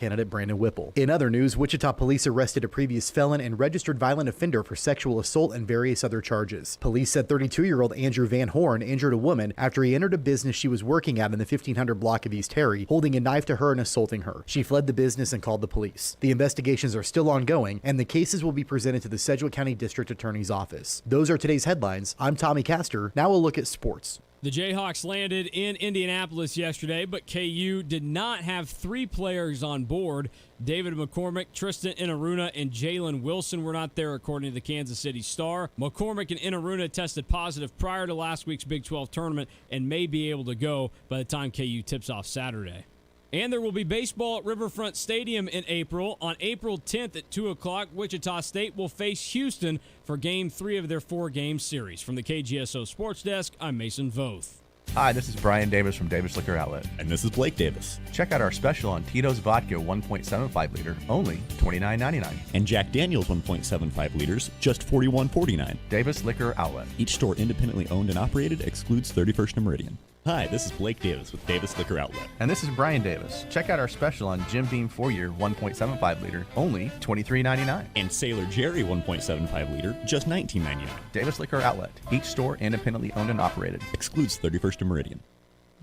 candidate Brandon Whipple. In other news, Wichita police arrested a previous felon and registered violent offender for sexual assault and various other charges. Police said 32-year-old Andrew Van Horn injured a woman after he entered a business she was working at in the 1500 block of East Harry, holding a knife to her and assaulting her. She fled the business and called the police. The investigations are still ongoing, and the cases will be presented to the Sedgwick County District Attorney's Office. Those are today's headlines. I'm Tommy Castor. Now we'll look at sports. The Jayhawks landed in Indianapolis yesterday, but KU did not have 3 players on board. David McCormick, Tristan Inaruna, and Jalen Wilson were not there, according to the Kansas City Star. McCormick and Inaruna tested positive prior to last week's Big 12 tournament and may be able to go by the time KU tips off Saturday. And there will be baseball at Riverfront Stadium in April. On April 10th at 2 o'clock, Wichita State will face Houston for Game 3 of their 4-game series. From the KGSO Sports Desk, I'm Mason Voth. Hi, this is Brian Davis from Davis Liquor Outlet. And this is Blake Davis. Check out our special on Tito's Vodka 1.75 liter, only $29.99. And Jack Daniel's 1.75 liters, just $41.49. Davis Liquor Outlet. Each store independently owned and operated, excludes 31st and Meridian. Hi, this is Blake Davis with Davis Liquor Outlet. And this is Brian Davis. Check out our special on Jim Beam 4-year 1.75 liter, only $23.99. And Sailor Jerry 1.75 liter, just $19.99. Davis Liquor Outlet. Each store independently owned and operated. Excludes 31st and Meridian.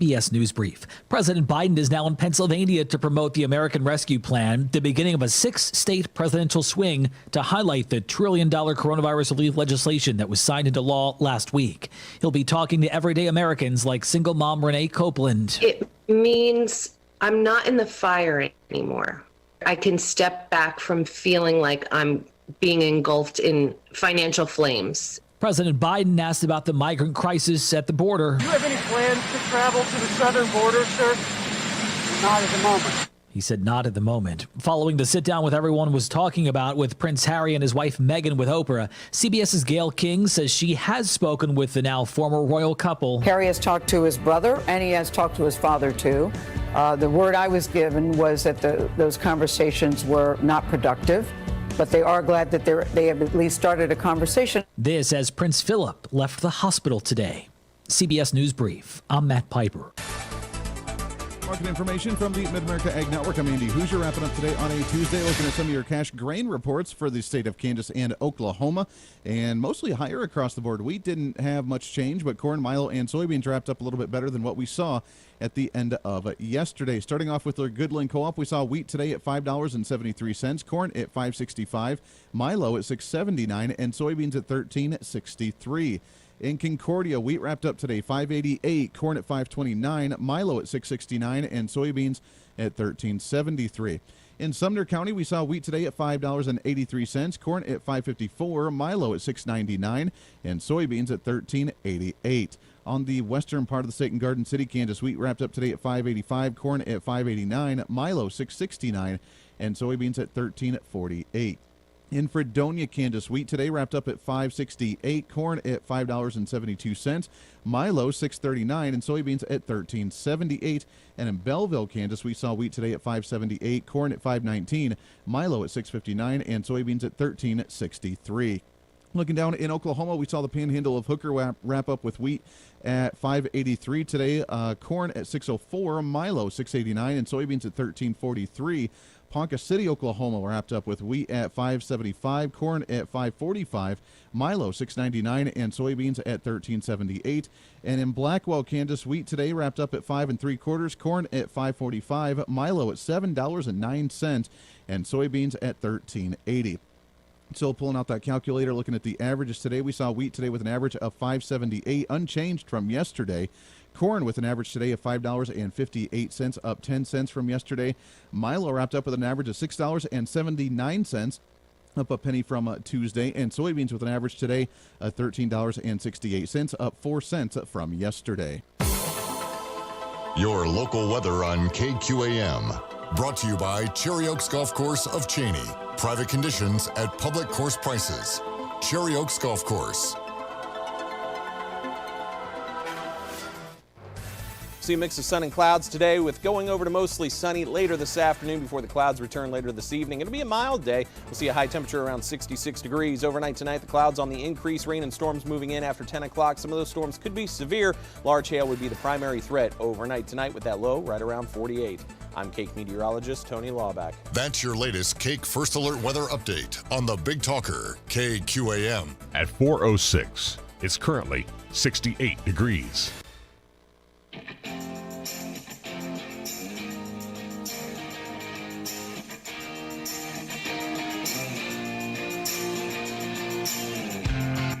BS News Brief. President Biden is now in Pennsylvania to promote the American Rescue Plan, the beginning of a 6-state presidential swing to highlight the $1 trillion coronavirus relief legislation that was signed into law last week. He'll be talking to everyday Americans like single mom Renee Copeland. It means I'm not in the fire anymore. I can step back from feeling like I'm being engulfed in financial flames. President Biden asked about the migrant crisis at the border. Do you have any plans to travel to the southern border, sir? Not at the moment. He said not at the moment. Following the sit-down with everyone was talking about with Prince Harry and his wife Meghan with Oprah, CBS's Gayle King says she has spoken with the now former royal couple. Harry has talked to his brother, and he has talked to his father, too. The word I was given was that those conversations were not productive, but they are glad that they have at least started a conversation. This as Prince Philip left the hospital today. CBS News Brief. I'm Matt Piper. Market information from the Mid-America Ag Network. I'm Andy Hooser, wrapping up today on a Tuesday, looking at some of your cash grain reports for the state of Kansas and Oklahoma, and mostly higher across the board. Wheat didn't have much change, but corn, milo, and soybeans wrapped up a little bit better than what we saw at the end of yesterday. Starting off with our Goodland Co-op, we saw wheat today at $5.73, corn at $5.65, milo at $6.79, and soybeans at $13.63. In Concordia, wheat wrapped up today $5.88, corn at $5.29, milo at $6.69, and soybeans at $13.73. In Sumner County, we saw wheat today at $5.83, corn at $5.54, milo at $6.99, and soybeans at $13.88. On the western part of the state in Garden City, Kansas, wheat wrapped up today at $5.85, corn at $5.89, milo $6.69, and soybeans at $13.48. In Fredonia, Kansas, wheat today wrapped up at $5.68, corn at $5.72, milo $6.39, and soybeans at $13.78. And in Belleville, Kansas, we saw wheat today at $5.78, corn at $5.19, milo at $6.59, and soybeans at $13.63. Looking down in Oklahoma, we saw the panhandle of Hooker wrap up with wheat at $5.83 today, corn at $6.04, milo $6.89, and soybeans at $13.43. Ponca City, Oklahoma wrapped up with wheat at $5.75, corn at $5.45, milo $6.99, and soybeans at $13.78. And in Blackwell, Kansas, wheat today wrapped up at $5.75, corn at $5.45, milo at $7.09, and soybeans at $13.80. Still pulling out that calculator, looking at the averages today. We saw wheat today with an average of $5.78, unchanged from yesterday. Corn with an average today of $5.58, up 10 cents from yesterday. Milo wrapped up with an average of $6.79, up a penny from Tuesday. And soybeans with an average today of $13.68, up 4 cents from yesterday. Your local weather on KQAM. Brought to you by Cherry Oaks Golf Course of Cheney. Private conditions at public course prices. Cherry Oaks Golf Course. See a mix of sun and clouds today with going over to mostly sunny later this afternoon before the clouds return later this evening. It'll be a mild day. We'll see a high temperature around 66 degrees. Overnight tonight, the clouds on the increase. Rain and storms moving in after 10 o'clock. Some of those storms could be severe. Large hail would be the primary threat overnight tonight with that low right around 48. I'm Cake meteorologist Tony Lawback. That's your latest Cake First Alert weather update on the Big Talker, KQAM. At 4:06, it's currently 68 degrees.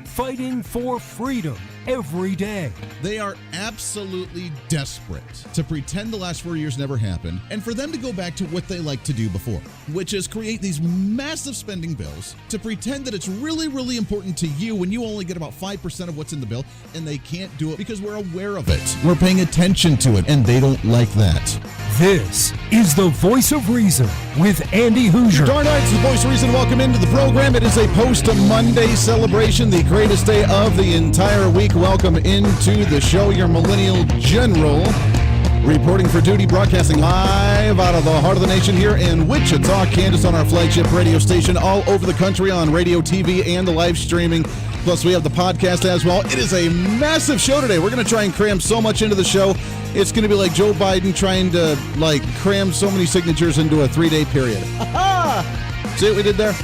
Fighting for freedom every day. They are absolutely desperate to pretend the last 4 years never happened and for them to go back to what they liked to do before, which is create these massive spending bills to pretend that it's really, really important to you when you only get about 5% of what's in the bill, and they can't do it because we're aware of it. We're paying attention to it, and they don't like that. This is the Voice of Reason with Andy Hooser. Darn right, it's the Voice of Reason. Welcome into the program. It is a post-Monday celebration, the greatest day of the entire week. Welcome into the show, your Millennial General, reporting for duty, broadcasting live out of the heart of the nation here in Wichita, Kansas, on our flagship radio station, all over the country on radio, TV, and the live streaming. Plus, we have the podcast as well. It is a massive show today. We're going to try and cram so much into the show. It's going to be like Joe Biden trying to, cram so many signatures into a 3-day period. See what we did there?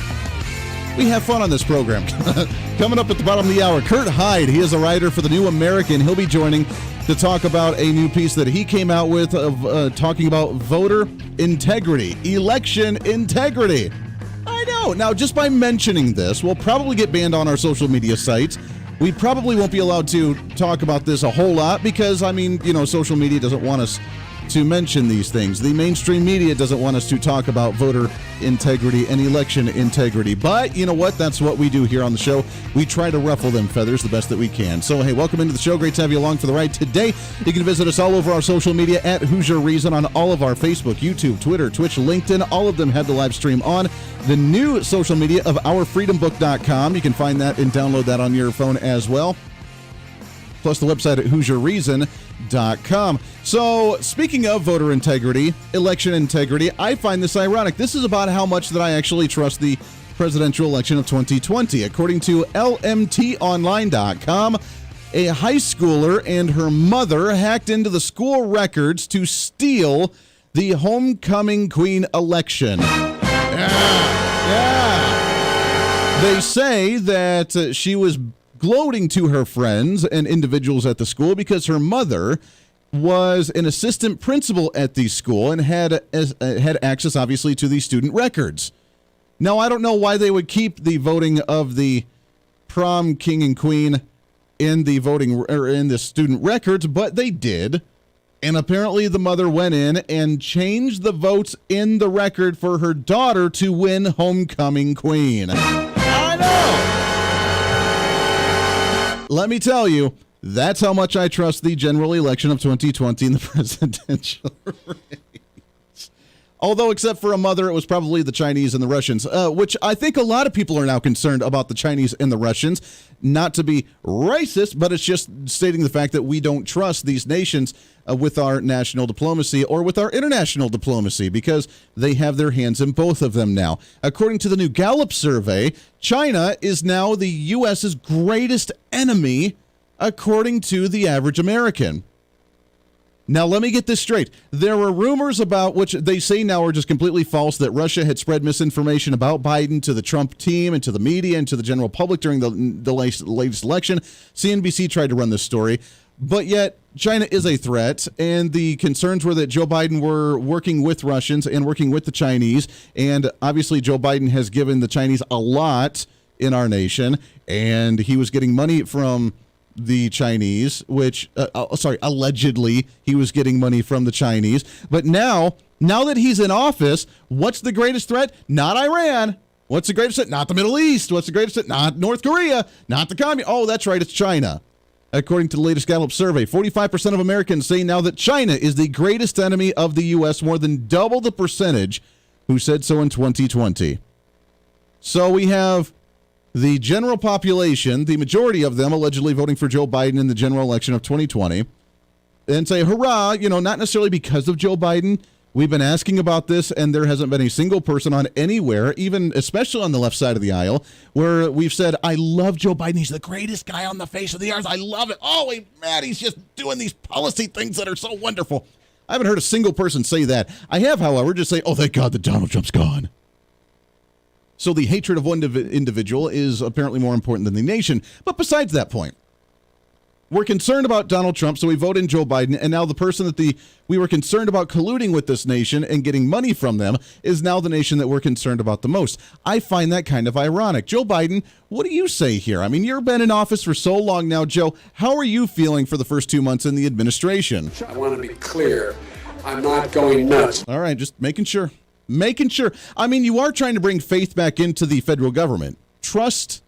We have fun on this program. Coming up at the bottom of the hour, Kurt Hyde. He is a writer for The New American. He'll be joining to talk about a new piece that he came out with of talking about voter integrity, election integrity. I know. Now, just by mentioning this, we'll probably get banned on our social media sites. We probably won't be allowed to talk about this a whole lot because, social media doesn't want us to mention these things. The mainstream media doesn't want us to talk about voter integrity and election integrity. But you know what? That's what we do here on the show. We try to ruffle them feathers the best that we can. So, hey, welcome into the show. Great to have you along for the ride today. You can visit us all over our social media at Hoosier Reason on all of our Facebook, YouTube, Twitter, Twitch, LinkedIn. All of them have the live stream on the new social media of OurFreedomBook.com. You can find that and download that on your phone as well. Plus the website at HoosierReason.com. So, speaking of voter integrity, election integrity, I find this ironic. This is about how much that I actually trust the presidential election of 2020. According to LMTOnline.com, a high schooler and her mother hacked into the school records to steal the homecoming queen election. Yeah. They say that she was gloating to her friends and individuals at the school because her mother was an assistant principal at the school and had access, obviously, to the student records. Now, I don't know why they would keep the voting of the prom king and queen in the voting or in the student records, but they did. And apparently the mother went in and changed the votes in the record for her daughter to win homecoming queen. I know! Let me tell you, that's how much I trust the general election of 2020 in the presidential race. Although, except for a mother, it was probably the Chinese and the Russians, which I think a lot of people are now concerned about the Chinese and the Russians. Not to be racist, but it's just stating the fact that we don't trust these nations with our national diplomacy or with our international diplomacy because they have their hands in both of them now. According to the new Gallup survey, China is now the U.S.'s greatest enemy, according to the average American. Now, let me get this straight. There were rumors about, which they say now are just completely false, that Russia had spread misinformation about Biden to the Trump team and to the media and to the general public during the latest election. CNBC tried to run this story. But yet, China is a threat, and the concerns were that Joe Biden were working with Russians and working with the Chinese, and obviously Joe Biden has given the Chinese a lot in our nation, and he was getting money from the Chinese, which, allegedly he was getting money from the Chinese. But now that he's in office, what's the greatest threat? Not Iran. What's the greatest threat? Not the Middle East. What's the greatest threat? Not North Korea. Not the communist. Oh, that's right, it's China. According to the latest Gallup survey, 45% of Americans say now that China is the greatest enemy of the U.S., more than double the percentage who said so in 2020. So we have the general population, the majority of them allegedly voting for Joe Biden in the general election of 2020. and say, hurrah, not necessarily because of Joe Biden. We've been asking about this, and there hasn't been a single person on anywhere, even especially on the left side of the aisle, where we've said, I love Joe Biden. He's the greatest guy on the face of the earth. I love it. Oh, man, he's just doing these policy things that are so wonderful. I haven't heard a single person say that. I have, however, just say, oh, thank God that Donald Trump's gone. So the hatred of one individual is apparently more important than the nation. But besides that point, we're concerned about Donald Trump, so we vote in Joe Biden, and now the person that we were concerned about colluding with this nation and getting money from them is now the nation that we're concerned about the most. I find that kind of ironic. Joe Biden, what do you say here? I mean, you've been in office for so long now, Joe. How are you feeling for the first 2 months in the administration? I want to be clear. I'm not going nuts. All right, just making sure. I mean, you are trying to bring faith back into the federal government. Trust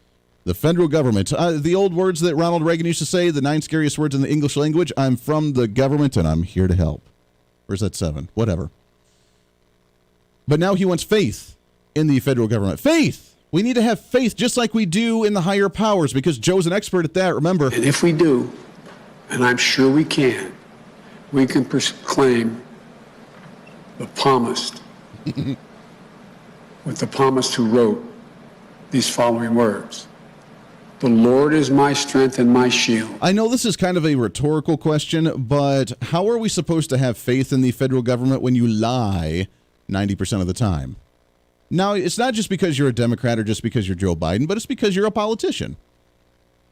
the federal government. The old words that Ronald Reagan used to say, the 9 scariest words in the English language, I'm from the government and I'm here to help. Or is that 7? Whatever. But now he wants faith in the federal government. Faith! We need to have faith just like we do in the higher powers because Joe's an expert at that, remember. And if we do, and I'm sure we can proclaim the palmist, with the palmist who wrote these following words. The Lord is my strength and my shield. I know this is kind of a rhetorical question, but how are we supposed to have faith in the federal government when you lie 90% of the time? Now, it's not just because you're a Democrat or just because you're Joe Biden, but it's because you're a politician.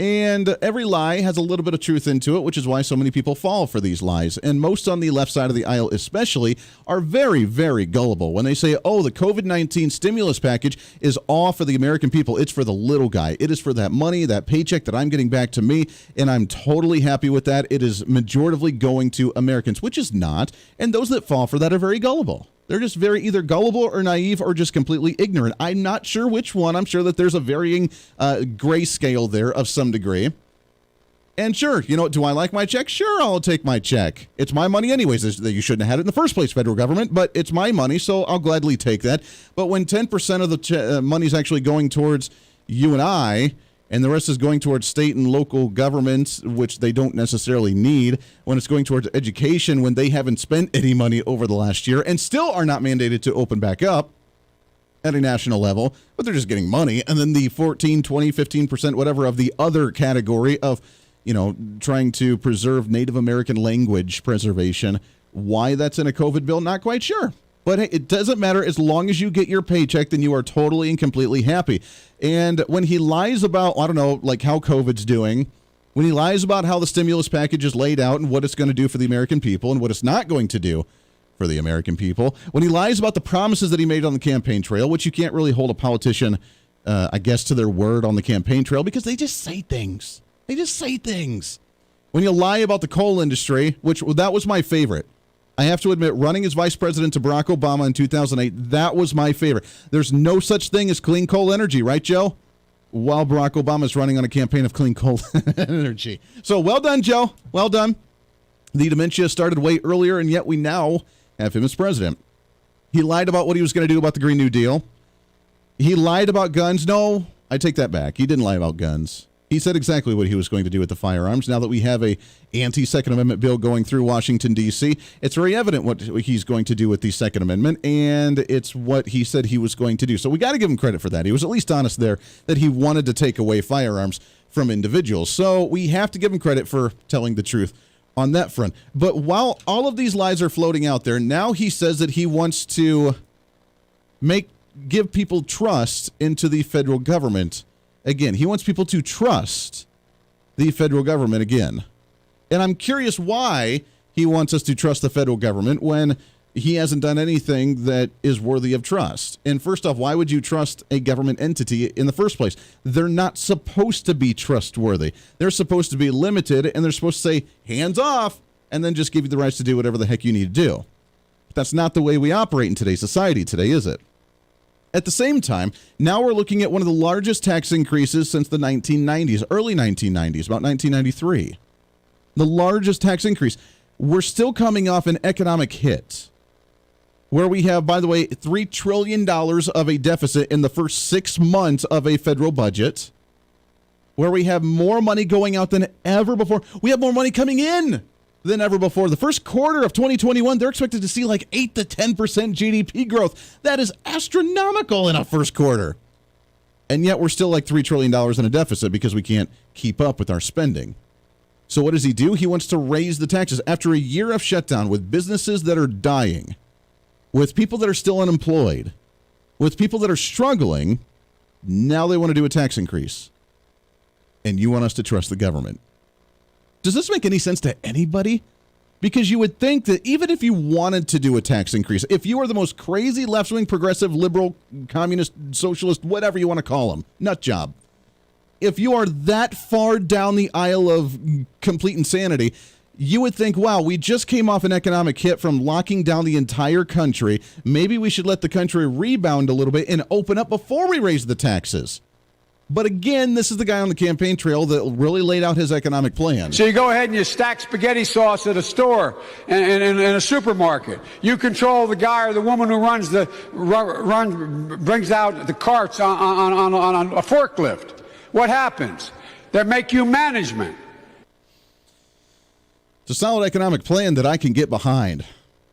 And every lie has a little bit of truth into it, which is why so many people fall for these lies. And most on the left side of the aisle especially are very, very gullible when they say, oh, the COVID-19 stimulus package is all for the American people. It's for the little guy. It is for that money, that paycheck that I'm getting back to me. And I'm totally happy with that. It is majoritively going to Americans, which is not. And those that fall for that are very gullible. They're just very either gullible or naive or just completely ignorant. I'm not sure which one. I'm sure that there's a varying gray scale there of some degree. And sure, do I like my check? Sure, I'll take my check. It's my money anyways. You shouldn't have had it in the first place, federal government, but it's my money, so I'll gladly take that. But when 10% of the money is actually going towards you and I, and the rest is going towards state and local governments, which they don't necessarily need, when it's going towards education, when they haven't spent any money over the last year and still are not mandated to open back up at a national level, but they're just getting money. And then the 14, 20, 15%, whatever of the other category of, trying to preserve Native American language preservation. Why that's in a COVID bill, not quite sure. But hey, it doesn't matter. As long as you get your paycheck, then you are totally and completely happy. And when he lies about, I don't know, like how COVID's doing, when he lies about how the stimulus package is laid out and what it's going to do for the American people and what it's not going to do for the American people, when he lies about the promises that he made on the campaign trail, which you can't really hold a politician, I guess, to their word on the campaign trail because they just say things. They just say things. When you lie about the coal industry, that was my favorite. I have to admit, running as vice president to Barack Obama in 2008, that was my favorite. There's no such thing as clean coal energy, right, Joe? While Barack Obama is running on a campaign of clean coal energy. So well done, Joe. Well done. The dementia started way earlier, and yet we now have him as president. He lied about what he was going to do about the Green New Deal. He lied about guns. No, I take that back. He didn't lie about guns. He said exactly what he was going to do with the firearms. Now that we have a anti-Second Amendment bill going through Washington, D.C., it's very evident what he's going to do with the Second Amendment, and it's what he said he was going to do. So we got to give him credit for that. He was at least honest there that he wanted to take away firearms from individuals. So we have to give him credit for telling the truth on that front. But while all of these lies are floating out there, now he says that he wants to give people trust into the federal government. Again, he wants people to trust the federal government again. And I'm curious why he wants us to trust the federal government when he hasn't done anything that is worthy of trust. And first off, why would you trust a government entity in the first place? They're not supposed to be trustworthy. They're supposed to be limited, and they're supposed to say, hands off, and then just give you the rights to do whatever the heck you need to do. But that's not the way we operate in today's society today, is it? At the same time, now we're looking at one of the largest tax increases since the 1990s, early 1990s, about 1993. The largest tax increase. We're still coming off an economic hit where we have, by the way, $3 trillion of a deficit in the first 6 months of a federal budget, where we have more money going out than ever before. We have more money coming in than ever before. The first quarter of 2021, they're expected to see like 8 to 10% GDP growth. That is astronomical in a first quarter. And yet we're still like $3 trillion in a deficit because we can't keep up with our spending. So what does he do? He wants to raise the taxes. After a year of shutdown, with businesses that are dying, with people that are still unemployed, with people that are struggling, now they want to do a tax increase. And you want us to trust the government. Does this make any sense to anybody? Because you would think that even if you wanted to do a tax increase, if you are the most crazy left-wing, progressive, liberal, communist, socialist, whatever you want to call them, nut job, if you are that far down the aisle of complete insanity, you would think, wow, we just came off an economic hit from locking down the entire country. Maybe we should let the country rebound a little bit and open up before we raise the taxes. But again, this is the guy on the campaign trail that really laid out his economic plan. So you go ahead and you stack spaghetti sauce at a store and in a supermarket. You control the guy or the woman who brings out the carts on a forklift. What happens? They make you management. It's a solid economic plan that I can get behind.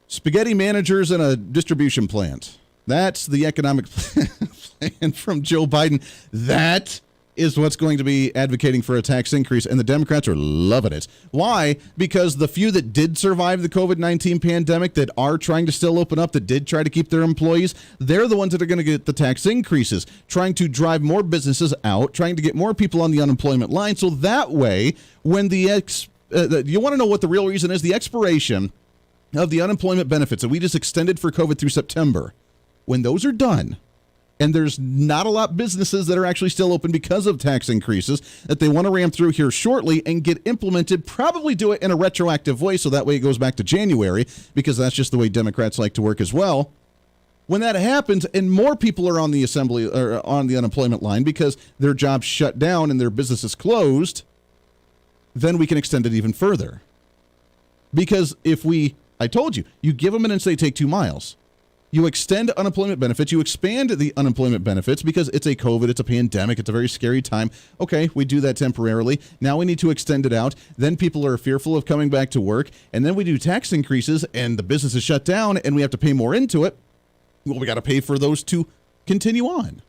Spaghetti managers in a distribution plant. That's the economic plan from Joe Biden. That is what's going to be advocating for a tax increase, and the Democrats are loving it. Why? Because the few that did survive the COVID-19 pandemic, that are trying to still open up, that did try to keep their employees, they're the ones that are going to get the tax increases, trying to drive more businesses out, trying to get more people on the unemployment line, so that way, when you want to know what the real reason is, the expiration of the unemployment benefits that we just extended for COVID through September, when those are done, and there's not a lot of businesses that are actually still open because of tax increases that they want to ram through here shortly and get implemented, probably do it in a retroactive way so that way it goes back to January, because that's just the way Democrats like to work as well. When that happens and more people are on the assembly or on the unemployment line because their jobs shut down and their businesses closed, then we can extend it even further. Because I told you, you give them an inch, they take 2 miles. You extend unemployment benefits. You expand the unemployment benefits because it's a COVID, it's a pandemic, it's a very scary time. Okay, we do that temporarily. Now we need to extend it out. Then people are fearful of coming back to work. And then we do tax increases and the business is shut down and we have to pay more into it. Well, we got to pay for those to continue on.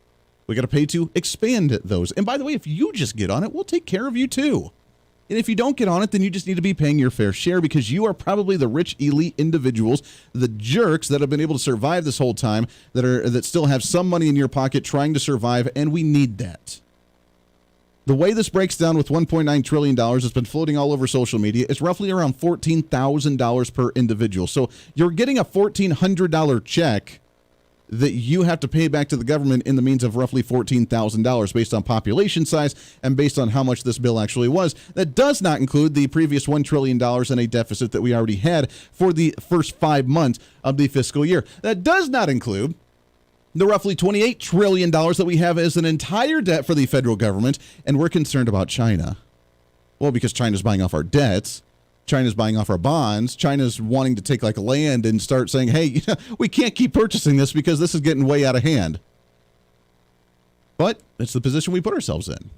We got to pay to expand those. And by the way, if you just get on it, we'll take care of you too. And if you don't get on it, then you just need to be paying your fair share because you are probably the rich elite individuals, the jerks that have been able to survive this whole time, that still have some money in your pocket trying to survive, and we need that. The way this breaks down with $1.9 trillion that's been floating all over social media is roughly around $14,000 per individual. So you're getting a $1,400 check that you have to pay back to the government in the means of roughly $14,000 based on population size and based on how much this bill actually was. That does not include the previous $1 trillion in a deficit that we already had for the first 5 months of the fiscal year. That does not include the roughly $28 trillion that we have as an entire debt for the federal government, and we're concerned about China. Well, because China's buying off our debts. China's buying off our bonds. China's wanting to take like land and start saying, hey, we can't keep purchasing this because this is getting way out of hand. But it's the position we put ourselves in.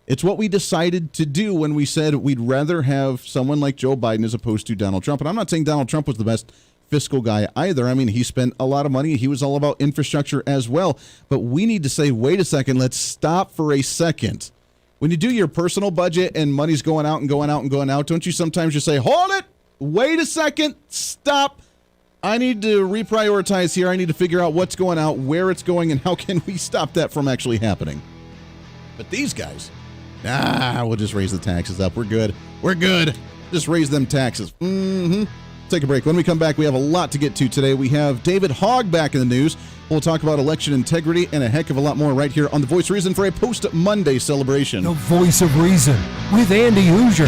It's what we decided to do when we said we'd rather have someone like Joe Biden as opposed to Donald Trump. And I'm not saying Donald Trump was the best fiscal guy either. I mean, he spent a lot of money. He was all about infrastructure as well. But we need to say, wait a second, let's stop for a second. When you do your personal budget and money's going out and going out and going out, don't you sometimes just say, hold it, wait a second, stop. I need to reprioritize here. I need to figure out what's going out, where it's going, and how can we stop that from actually happening. But these guys, we'll just raise the taxes up. We're good. We're good. Just raise them taxes. Take a break. When we come back, we have a lot to get to today. We have David Hogg back in the news. We'll talk about election integrity and a heck of a lot more right here on The Voice of Reason for a post-Monday celebration. The Voice of Reason with Andy Hooser.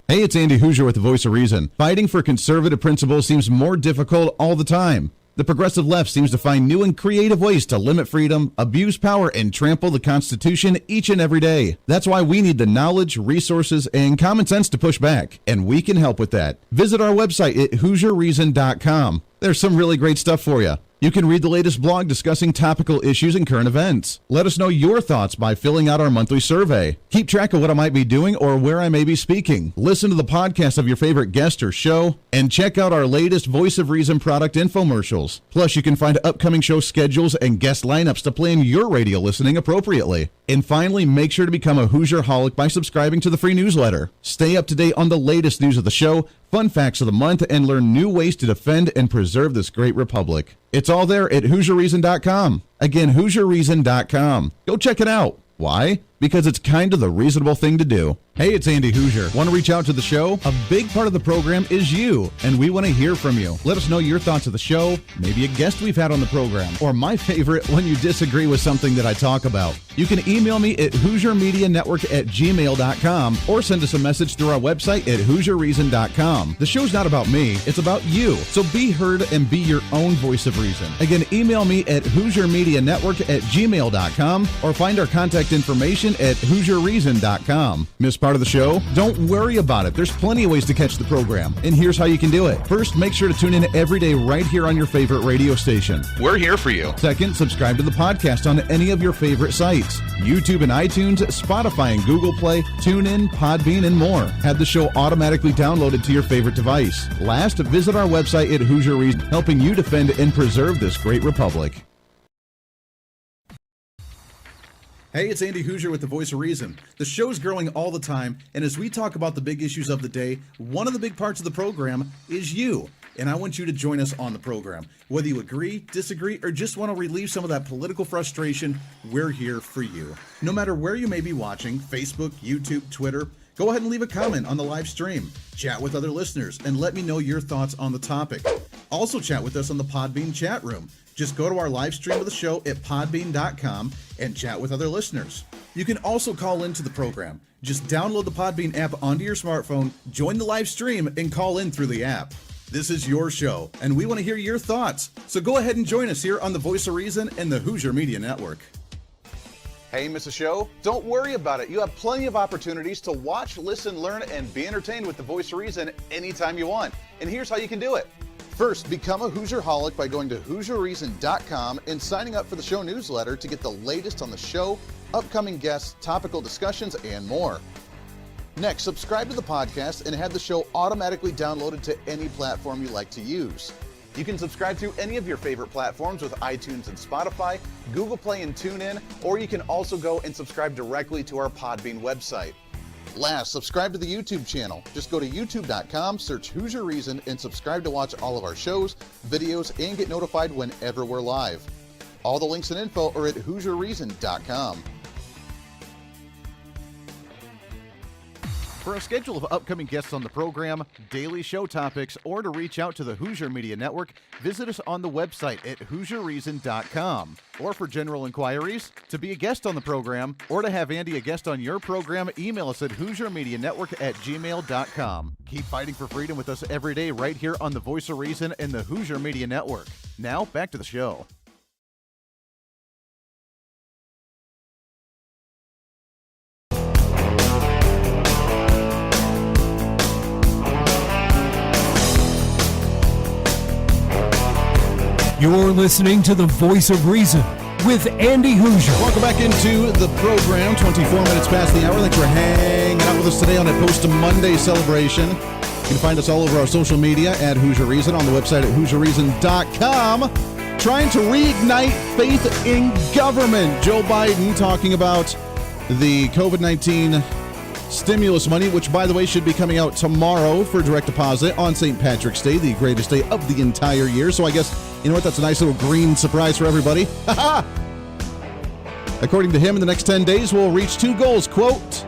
Hey, it's Andy Hooser with The Voice of Reason. Fighting for conservative principles seems more difficult all the time. The progressive left seems to find new and creative ways to limit freedom, abuse power, and trample the Constitution each and every day. That's why we need the knowledge, resources, and common sense to push back, and we can help with that. Visit our website at HooserReason.com. There's some really great stuff for you. You can read the latest blog discussing topical issues and current events. Let us know your thoughts by filling out our monthly survey. Keep track of what I might be doing or where I may be speaking. Listen to the podcast of your favorite guest or show, and check out our latest Voice of Reason product infomercials. Plus, you can find upcoming show schedules and guest lineups to plan your radio listening appropriately. And finally, make sure to become a Hoosier-holic by subscribing to the free newsletter. Stay up to date on the latest news of the show, fun facts of the month, and learn new ways to defend and preserve this great republic. It's all there at HoosierReason.com. Again, HoosierReason.com. Go check it out. Why? Because it's kind of the reasonable thing to do. Hey, it's Andy Hoosier. Want to reach out to the show? A big part of the program is you, and we want to hear from you. Let us know your thoughts of the show, maybe a guest we've had on the program, or my favorite, when you disagree with something that I talk about. You can email me at HoosierMediaNetwork@gmail.com or send us a message through our website at HoosierReason.com. The show's not about me, it's about you. So be heard and be your own voice of reason. Again, email me at HoosierMediaNetwork@gmail.com or find our contact information at HoosierReason.com. Miss part of the show? Don't worry about it. There's plenty of ways to catch the program, and here's how you can do it. First, make sure to tune in every day right here on your favorite radio station. We're here for you. Second, subscribe to the podcast on any of your favorite sites. YouTube and iTunes, Spotify and Google Play, TuneIn, Podbean, and more. Have the show automatically downloaded to your favorite device. Last, visit our website at Hoosier Reason, helping you defend and preserve this great republic. Hey, it's Andy Hoosier with the Voice of Reason. The show's growing all the time, and as we talk about the big issues of the day, one of the big parts of the program is you. And I want you to join us on the program. Whether you agree, disagree, or just want to relieve some of that political frustration, we're here for you. No matter where you may be watching, Facebook, YouTube, Twitter, go ahead and leave a comment on the live stream. Chat with other listeners and let me know your thoughts on the topic. Also chat with us on the Podbean chat room. Just go to our live stream of the show at podbean.com and chat with other listeners. You can also call into the program. Just download the Podbean app onto your smartphone, join the live stream, and call in through the app. This is your show, and we want to hear your thoughts. So go ahead and join us here on the Voice of Reason and the Hoosier Media Network. Hey, miss a show? Don't worry about it. You have plenty of opportunities to watch, listen, learn, and be entertained with the Voice of Reason anytime you want. And here's how you can do it. First, become a Hoosier-holic by going to HoosierReason.com and signing up for the show newsletter to get the latest on the show, upcoming guests, topical discussions, and more. Next, subscribe to the podcast and have the show automatically downloaded to any platform you like to use. You can subscribe through any of your favorite platforms with iTunes and Spotify, Google Play and TuneIn, or you can also go and subscribe directly to our Podbean website. Last, subscribe to the YouTube channel. Just go to youtube.com, search Hoosier Reason, and subscribe to watch all of our shows, videos, and get notified whenever we're live. All the links and info are at HoosierReason.com. For a schedule of upcoming guests on the program, daily show topics, or to reach out to the Hoosier Media Network, visit us on the website at HoosierReason.com. Or for general inquiries, to be a guest on the program, or to have Andy a guest on your program, email us at HoosierMediaNetwork@gmail.com. Keep fighting for freedom with us every day right here on the Voice of Reason and the Hoosier Media Network. Now, back to the show. You're listening to the Voice of Reason with Andy Hoosier. Welcome back into the program. 24 minutes past the hour. Thanks for hanging out with us today on a Post Monday celebration. You can find us all over our social media at Hoosier Reason, on the website at HoosierReason.com. Trying to reignite faith in government. Joe Biden talking about the COVID-19 stimulus money, which, by the way, should be coming out tomorrow for direct deposit on St. Patrick's Day, the greatest day of the entire year. So I guess, you know what, that's a nice little green surprise for everybody. According to him, in the next 10 days, we'll reach two goals, quote,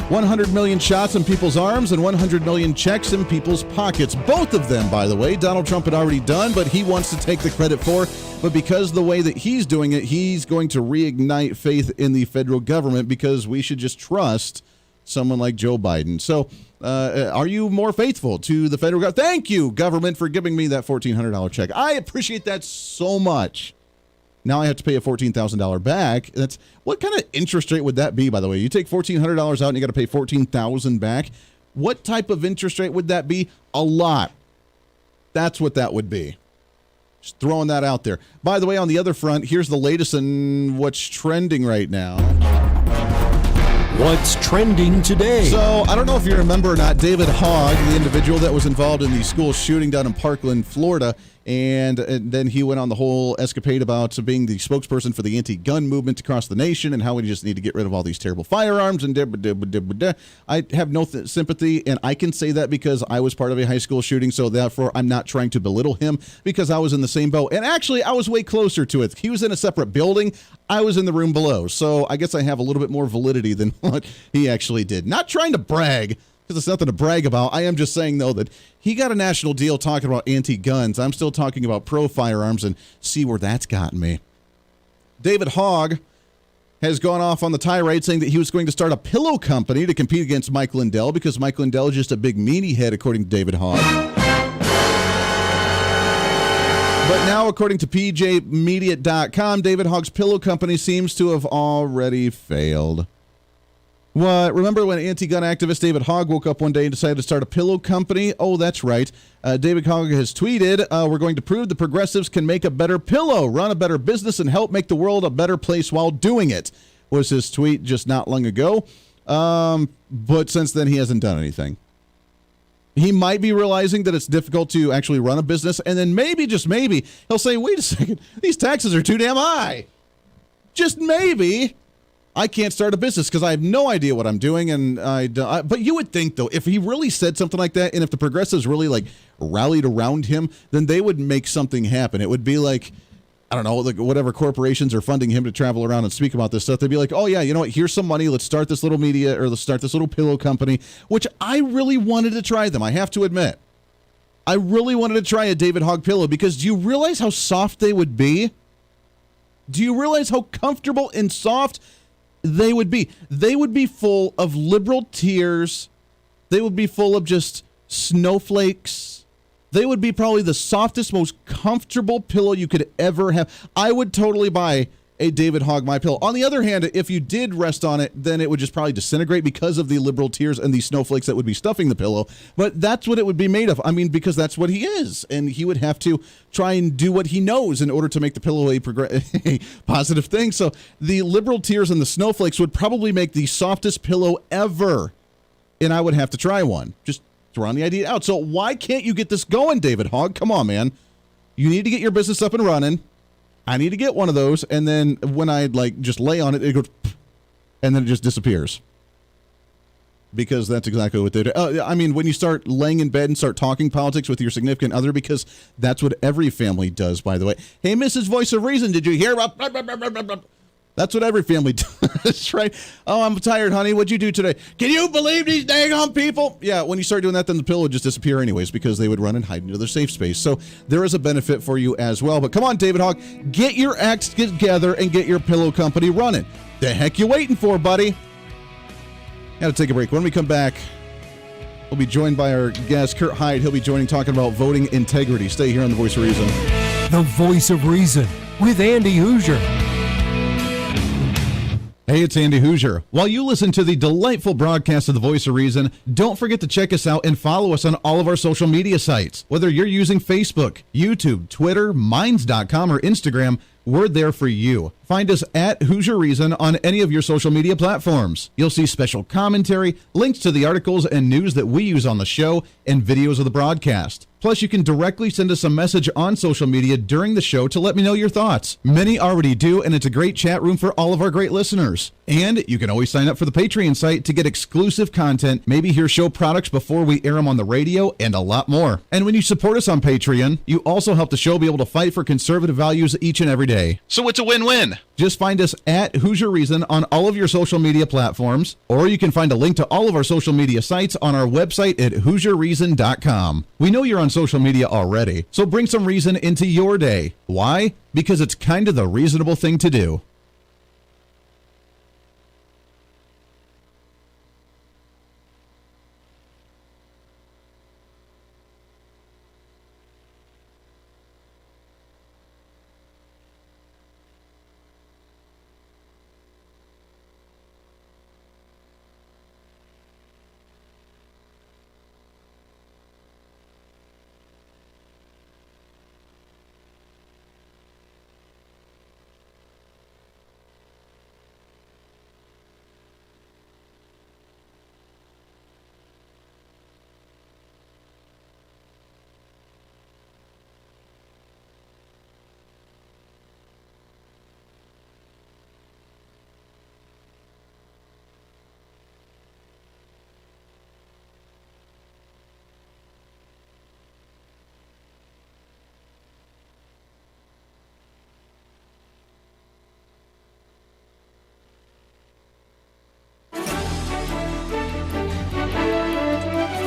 100 million shots in people's arms and 100 million checks in people's pockets. Both of them, by the way, Donald Trump had already done, but he wants to take the credit for. But because the way that he's doing it, he's going to reignite faith in the federal government, because we should just trust someone like Joe Biden. So are you more faithful to the federal government? Thank you, government, for giving me that $1,400 check. I appreciate that so much. Now I have to pay a $14,000 back. That's what kind of interest rate would that be, by the way? You take $1,400 out and you got to pay $14,000 back. What type of interest rate would that be? A lot. That's what that would be. Just throwing that out there. By the way, on the other front, here's the latest in what's trending right now. What's trending today? So, I don't know if you remember or not, David Hogg, the individual that was involved in the school shooting down in Parkland, Florida, and then he went on the whole escapade about being the spokesperson for the anti-gun movement across the nation and how we just need to get rid of all these terrible firearms and I have no sympathy, and I can say that because I was part of a high school shooting, so therefore I'm not trying to belittle him because I was in the same boat. And actually, I was way closer to it. He was in a separate building. I was in the room below, so I guess I have a little bit more validity than what he actually did. Not trying to brag, because it's nothing to brag about. I am just saying, though, that he got a national deal talking about anti-guns. I'm still talking about pro-firearms, and see where that's gotten me. David Hogg has gone off on the tirade saying that he was going to start a pillow company to compete against Mike Lindell because Mike Lindell is just a big meanie head, according to David Hogg. But now, according to PJmedia.com, David Hogg's pillow company seems to have already failed. What? Remember when anti-gun activist David Hogg woke up one day and decided to start a pillow company? Oh, that's right. David Hogg has tweeted, we're going to prove the progressives can make a better pillow, run a better business, and help make the world a better place while doing it, was his tweet just not long ago. But since then, he hasn't done anything. He might be realizing that it's difficult to actually run a business, and then maybe, just maybe, he'll say, wait a second, these taxes are too damn high. Just maybe I can't start a business because I have no idea what I'm doing, and but you would think, though, if he really said something like that, and if the progressives really like rallied around him, then they would make something happen. It would be like, I don't know, like whatever corporations are funding him to travel around and speak about this stuff. They'd be like, oh yeah, you know what? Here's some money. Let's start this little media, or let's start this little pillow company. Which I really wanted to try them. I have to admit, I really wanted to try a David Hogg pillow because do you realize how soft they would be? Do you realize how comfortable and soft they would be? They would be full of liberal tears. They would be full of just snowflakes. They would be probably the softest, most comfortable pillow you could ever have. I would totally buy a David Hogg My Pillow. On the other hand, if you did rest on it, then it would just probably disintegrate because of the liberal tears and the snowflakes that would be stuffing the pillow. But that's what it would be made of. I mean, because that's what he is. And he would have to try and do what he knows in order to make the pillow a positive thing. So the liberal tears and the snowflakes would probably make the softest pillow ever. And I would have to try one. Just throwing the idea out. So why can't you get this going, David Hogg? Come on, man. You need to get your business up and running. I need to get one of those, and then when I just lay on it, it goes, and then it just disappears. Because that's exactly what they do. I mean, when you start laying in bed and start talking politics with your significant other, because that's what every family does, by the way. Hey, Mrs. Voice of Reason, did you hear about... That's what every family does, right? Oh, I'm tired, honey. What'd you do today? Can you believe these daggone people? Yeah, when you start doing that, then the pillow would just disappear anyways because they would run and hide into their safe space. So there is a benefit for you as well. But come on, David Hogg, get your act together and get your pillow company running. The heck you waiting for, buddy? Got to take a break. When we come back, we'll be joined by our guest, Kurt Hyde. He'll be joining, talking about voting integrity. Stay here on The Voice of Reason. The Voice of Reason with Andy Hooser. Hey, it's Andy Hooser. While you listen to the delightful broadcast of The Voice of Reason, don't forget to check us out and follow us on all of our social media sites. Whether you're using Facebook, YouTube, Twitter, Minds.com, or Instagram, we're there for you. Find us at Hooser Reason on any of your social media platforms. You'll see special commentary, links to the articles and news that we use on the show, and videos of the broadcast. Plus, you can directly send us a message on social media during the show to let me know your thoughts. Many already do, and it's a great chat room for all of our great listeners. And you can always sign up for the Patreon site to get exclusive content, maybe hear show products before we air them on the radio, and a lot more. And when you support us on Patreon, you also help the show be able to fight for conservative values each and every day. So it's a win-win. Just find us at Hooser Reason on all of your social media platforms, or you can find a link to all of our social media sites on our website at HooserReason.com. We know you're on social media already, so bring some reason into your day. Why? Because it's kind of the reasonable thing to do.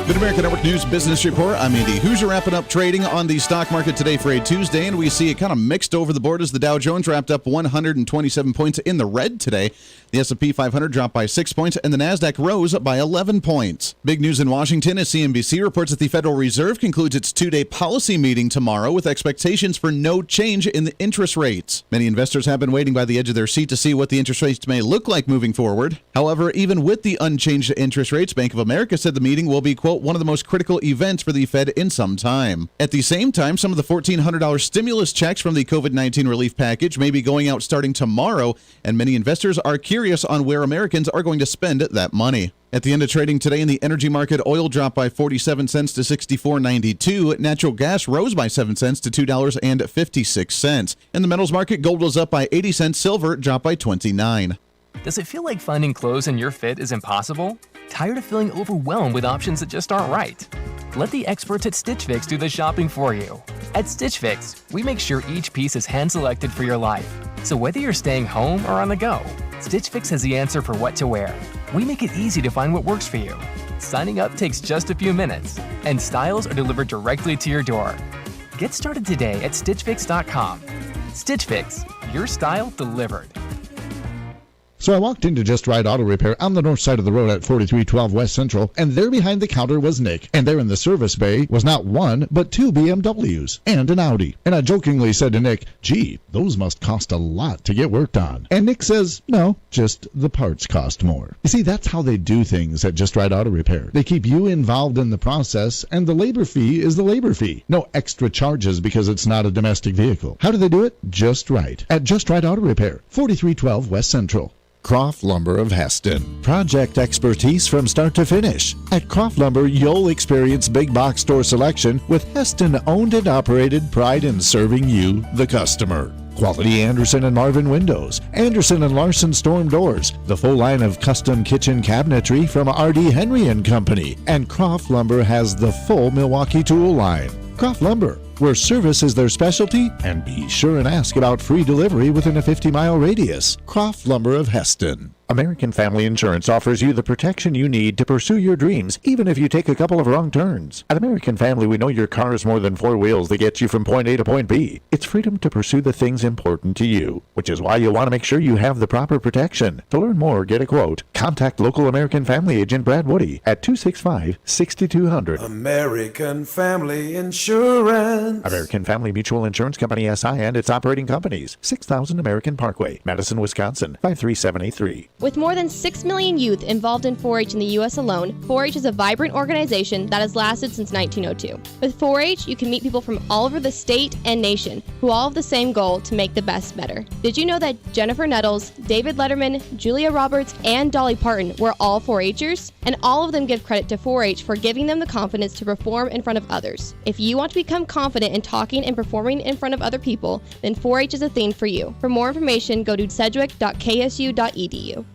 Mid-America Network News Business Report. I'm Andy Hooser, wrapping up trading on the stock market today for a Tuesday, and we see it kind of mixed over the board as the Dow Jones wrapped up 127 points in the red today. The S&P 500 dropped by 6 points, and the Nasdaq rose by 11 points. Big news in Washington as CNBC reports that the Federal Reserve concludes its two-day policy meeting tomorrow with expectations for no change in the interest rates. Many investors have been waiting by the edge of their seat to see what the interest rates may look like moving forward. However, even with the unchanged interest rates, Bank of America said the meeting will be, quote, one of the most critical events for the Fed in some time. At the same time, some of the $1,400 stimulus checks from the COVID-19 relief package may be going out starting tomorrow, and many investors are curious on where Americans are going to spend that money. At the end of trading today in the energy market, oil dropped by 47 cents to $64.92. Natural gas rose by 7 cents to $2.56. In the metals market, gold was up by 80 cents. Silver dropped by 29. Does it feel like finding clothes in your fit is impossible? Tired of feeling overwhelmed with options that just aren't right? Let the experts at Stitch Fix do the shopping for you. At Stitch Fix, we make sure each piece is hand-selected for your life. So whether you're staying home or on the go, Stitch Fix has the answer for what to wear. We make it easy to find what works for you. Signing up takes just a few minutes, and styles are delivered directly to your door. Get started today at StitchFix.com. Stitch Fix, your style delivered. So I walked into Just Right Auto Repair on the north side of the road at 4312 West Central, and there behind the counter was Nick. And there in the service bay was not one, but two BMWs and an Audi. And I jokingly said to Nick, gee, those must cost a lot to get worked on. And Nick says, no, just the parts cost more. You see, that's how they do things at Just Right Auto Repair. They keep you involved in the process, and the labor fee is the labor fee. No extra charges because it's not a domestic vehicle. How do they do it? Just right. At Just Right Auto Repair, 4312 West Central. Croft Lumber of Heston. Project expertise from start to finish. At Croft Lumber, you'll experience big box store selection with Heston owned and operated, pride in serving you, the customer. Quality Anderson and Marvin windows, Anderson and Larson storm doors, the full line of custom kitchen cabinetry from R.D. Henry & Company, and Croft Lumber has the full Milwaukee tool line. Croft Lumber, where service is their specialty, and be sure and ask about free delivery within a 50-mile radius. Croft Lumber of Heston. American Family Insurance offers you the protection you need to pursue your dreams, even if you take a couple of wrong turns. At American Family, we know your car is more than four wheels that get you from point A to point B. It's freedom to pursue the things important to you, which is why you'll want to make sure you have the proper protection. To learn more or get a quote, contact local American Family agent Brad Woody at 265-6200. American Family Insurance. American Family Mutual Insurance Company SI and its operating companies. 6000 American Parkway, Madison, Wisconsin, 53783. With more than 6 million youth involved in 4-H in the U.S. alone, 4-H is a vibrant organization that has lasted since 1902. With 4-H, you can meet people from all over the state and nation who all have the same goal to make the best better. Did you know that Jennifer Nettles, David Letterman, Julia Roberts, and Dolly Parton were all 4-H'ers? And all of them give credit to 4-H for giving them the confidence to perform in front of others. If you want to become confident in talking and performing in front of other people, then 4-H is a thing for you. For more information, go to sedgwick.ksu.edu.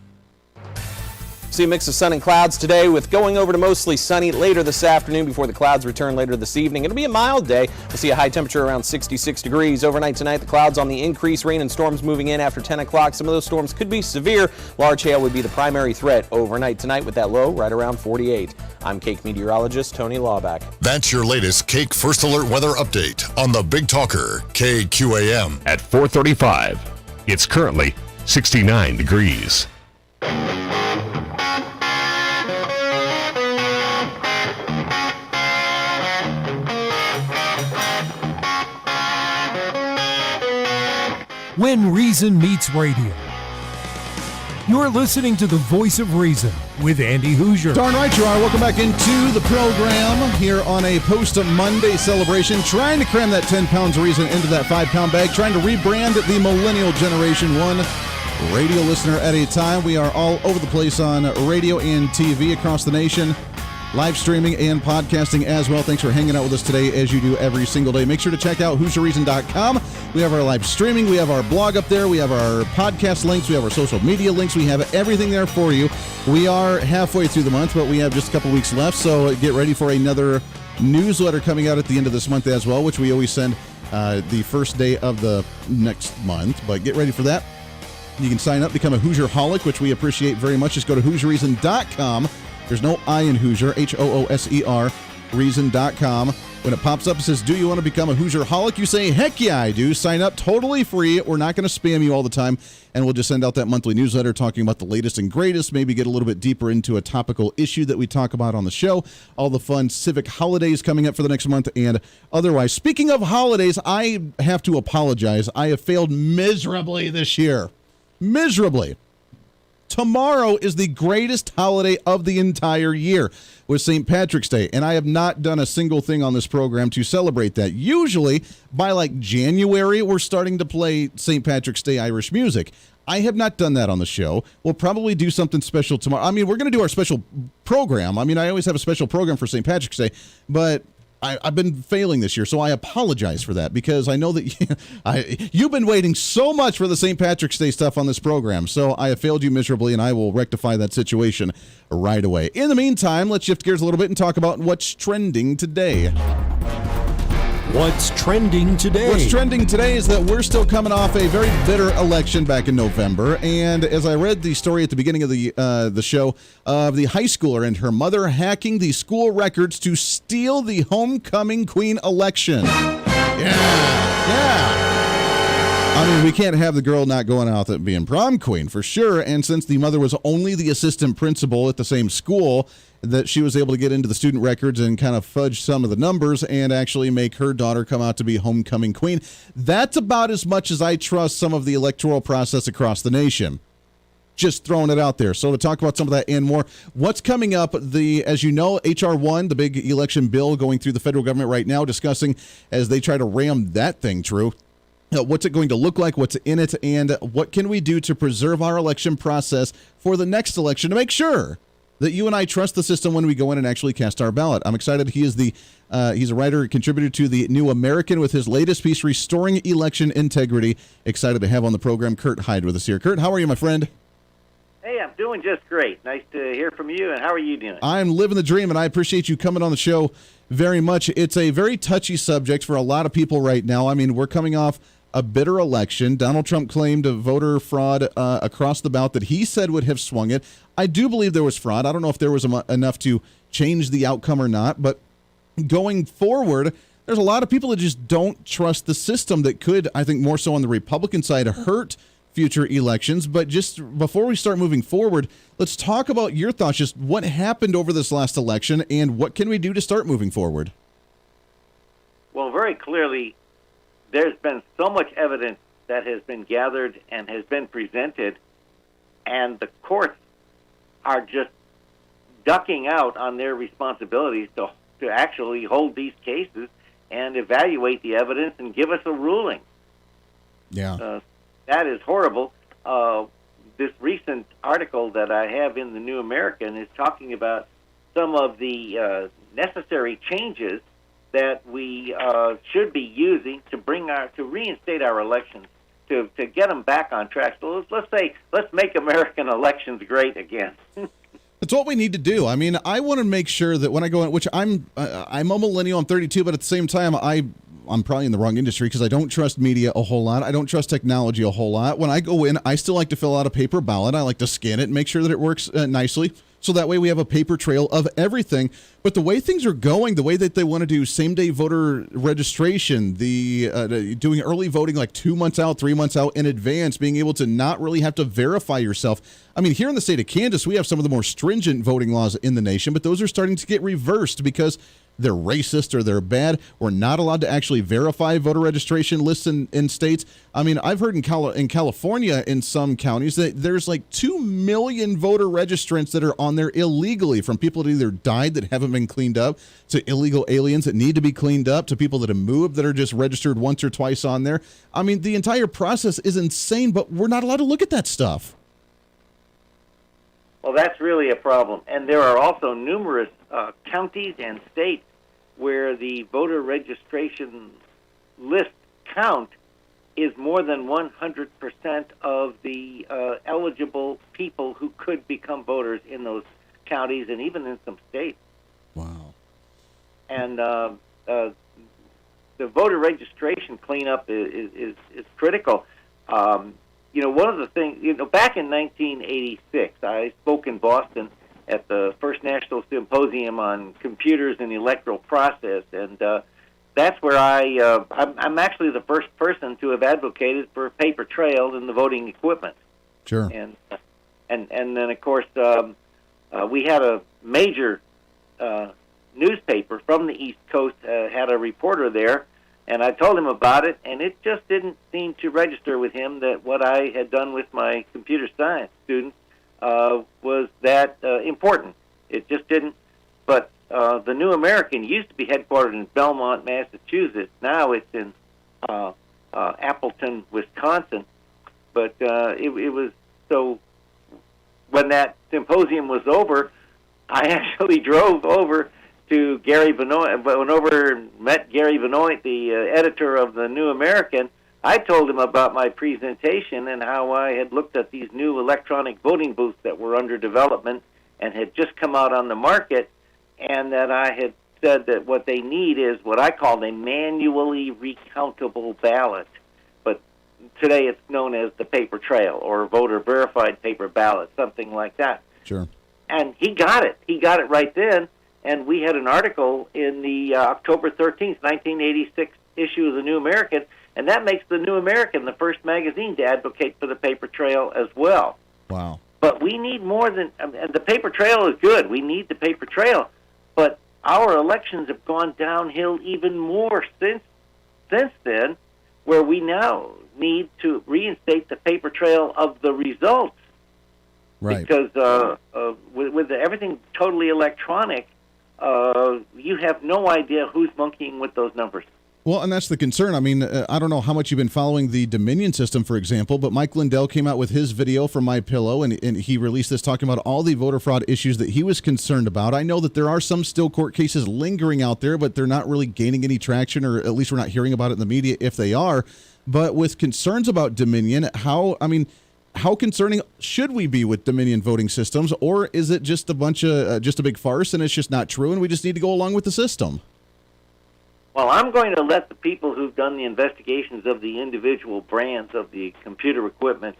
See a mix of sun and clouds today with going over to mostly sunny later this afternoon before the clouds return later this evening. It'll be a mild day. We'll see a high temperature around 66 degrees. Overnight tonight, the clouds on the increase. Rain and storms moving in after 10 o'clock. Some of those storms could be severe. Large hail would be the primary threat overnight tonight with that low right around 48. I'm Cake meteorologist Tony Lawback. That's your latest Cake First Alert weather update on the Big Talker, KQAM. At 4:35, it's currently 69 degrees. When Reason Meets Radio. You're listening to the Voice of Reason with Andy Hooser. Darn right you are. Welcome back into the program here on a post-Monday celebration, trying to cram that 10 pounds of reason into that 5-pound bag, trying to rebrand the millennial generation, one radio listener at a time. We are all over the place on radio and TV across the nation, live streaming and podcasting as well. Thanks for hanging out with us today as you do every single day. Make sure to check out HooserReason.com. We have our live streaming. We have our blog up there. We have our podcast links. We have our social media links. We have everything there for you. We are halfway through the month, but we have just a couple weeks left, so get ready for another newsletter coming out at the end of this month as well, which we always send the first day of the next month, but get ready for that. You can sign up, become a Hoosier-holic, which we appreciate very much. Just go to HooserReason.com. There's no I in Hooser, Hooser, reason.com. When it pops up, it says, do you want to become a Hoosier-holic? You say, heck yeah, I do. Sign up totally free. We're not going to spam you all the time, and we'll just send out that monthly newsletter talking about the latest and greatest, maybe get a little bit deeper into a topical issue that we talk about on the show, all the fun civic holidays coming up for the next month, and otherwise. Speaking of holidays, I have to apologize. I have failed miserably this year. Miserably. Tomorrow is the greatest holiday of the entire year with St. Patrick's Day, and I have not done a single thing on this program to celebrate that. Usually, by like January, we're starting to play St. Patrick's Day Irish music. I have not done that on the show. We'll probably do something special tomorrow. I mean, we're going to do our special program. I mean, I always have a special program for St. Patrick's Day, but I've been failing this year, so I apologize for that because I know that you've been waiting so much for the St. Patrick's Day stuff on this program, so I have failed you miserably, and I will rectify that situation right away. In the meantime, let's shift gears a little bit and talk about what's trending today. What's trending today? What's trending today is that we're still coming off a very bitter election back in November, and as I read the story at the beginning of the show of the high schooler and her mother hacking the school records to steal the homecoming queen election. Yeah. I mean, we can't have the girl not going out and being prom queen for sure, and since the mother was only the assistant principal at the same school, that she was able to get into the student records and kind of fudge some of the numbers and actually make her daughter come out to be homecoming queen. That's about as much as I trust some of the electoral process across the nation. Just throwing it out there. So to talk about some of that and more, what's coming up, as you know, HR1, the big election bill going through the federal government right now, discussing as they try to ram that thing through. What's it going to look like, what's in it, and what can we do to preserve our election process for the next election to make sure that you and I trust the system when we go in and actually cast our ballot. I'm excited. He's a writer, contributor to the New American with his latest piece, Restoring Election Integrity. Excited to have on the program Kurt Hyde with us here. Kurt, how are you, my friend? Hey, I'm doing just great. Nice to hear from you, and how are you doing? I'm living the dream, and I appreciate you coming on the show very much. It's a very touchy subject for a lot of people right now. I mean, we're coming off a bitter election. Donald Trump claimed a voter fraud across the ballot that he said would have swung it. I do believe there was fraud. I don't know if there was enough to change the outcome or not, but going forward, there's a lot of people that just don't trust the system that could, I think more so on the Republican side, hurt future elections. But just before we start moving forward, let's talk about your thoughts, just what happened over this last election and what can we do to start moving forward? Well, very clearly, there's been so much evidence that has been gathered and has been presented, and the courts are just ducking out on their responsibilities to actually hold these cases and evaluate the evidence and give us a ruling. Yeah. That is horrible. This recent article that I have in the New American is talking about some of the necessary changes that we should be using to reinstate our elections, to get them back on track. So let's make American elections great again. That's what we need to do. I mean, I want to make sure that when I go in, which I'm a millennial, I'm 32, but at the same time, I'm probably in the wrong industry because I don't trust media a whole lot. I don't trust technology a whole lot. When I go in, I still like to fill out a paper ballot. I like to scan it and make sure that it works nicely. So that way we have a paper trail of everything. But the way things are going, the way that they want to do same-day voter registration, the doing early voting like 2 months out, 3 months out in advance, being able to not really have to verify yourself. I mean, here in the state of Kansas, we have some of the more stringent voting laws in the nation, but those are starting to get reversed because they're racist or they're bad. We're not allowed to actually verify voter registration lists in states. I mean, I've heard in California, in some counties, that there's like 2 million voter registrants that are on there illegally, from people that either died that haven't been cleaned up, to illegal aliens that need to be cleaned up, to people that have moved that are just registered once or twice on there. I mean, the entire process is insane, but we're not allowed to look at that stuff. Well, that's really a problem. And there are also numerous counties and states where the voter registration list count is more than 100% of the eligible people who could become voters in those counties and even in some states. Wow. And the voter registration cleanup is critical. One of the things, back in 1986, I spoke in Boston at the First National Symposium on Computers and the Electoral Process, and that's where I'm actually the first person to have advocated for a paper trail in the voting equipment. Sure. And then, of course, we had a major newspaper from the East Coast had a reporter there, and I told him about it, and it just didn't seem to register with him that what I had done with my computer science students was that important. It just didn't. But the New American used to be headquartered in Belmont, Massachusetts. Now it's in Appleton, Wisconsin. But it was so. When that symposium was over, I actually drove over to Gary Benoit, went over and met Gary Benoit, the editor of the New American. I told him about my presentation and how I had looked at these new electronic voting booths that were under development and had just come out on the market, and that I had said that what they need is what I call a manually recountable ballot. But today it's known as the paper trail or voter-verified paper ballot, something like that. Sure. And he got it. He got it right then, and we had an article in the October 13th, 1986 issue of the New American, and that makes the New American the first magazine to advocate for the paper trail as well. Wow. But we need more than, and the paper trail is good. We need the paper trail, but our elections have gone downhill even more since then, where we now need to reinstate the paper trail of the results. Right. Because with everything totally electronic, you have no idea who's monkeying with those numbers. Well, and that's the concern. I mean, I don't know how much you've been following the Dominion system, for example, but Mike Lindell came out with his video from MyPillow, and he released this talking about all the voter fraud issues that he was concerned about. I know that there are some still court cases lingering out there, but they're not really gaining any traction, or at least we're not hearing about it in the media if they are. But with concerns about Dominion, how concerning should we be with Dominion voting systems, or is it just a bunch of just a big farce and it's just not true and we just need to go along with the system? Well, I'm going to let the people who've done the investigations of the individual brands of the computer equipment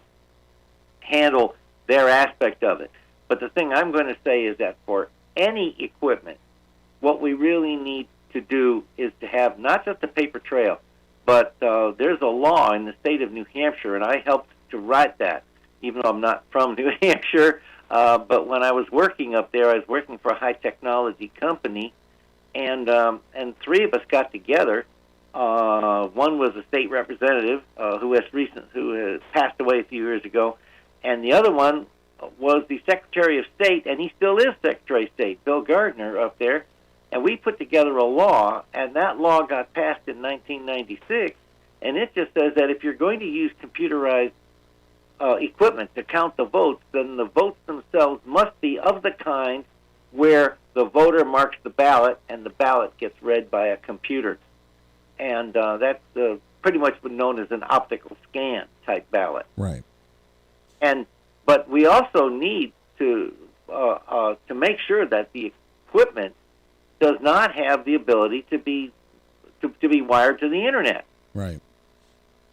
handle their aspect of it. But the thing I'm going to say is that for any equipment, what we really need to do is to have not just a paper trail, but there's a law in the state of New Hampshire, and I helped to write that, even though I'm not from New Hampshire. But when I was working up there, I was working for a high technology company, and three of us got together. One was a state representative who has passed away a few years ago, and the other one was the Secretary of State, and he still is Secretary of State, Bill Gardner, up there. And we put together a law, and that law got passed in 1996, and it just says that if you're going to use computerized equipment to count the votes, then the votes themselves must be of the kind where the voter marks the ballot and the ballot gets read by a computer. And that's pretty much been known as an optical scan type ballot. Right. But we also need to make sure that the equipment does not have the ability to be wired to the internet. Right.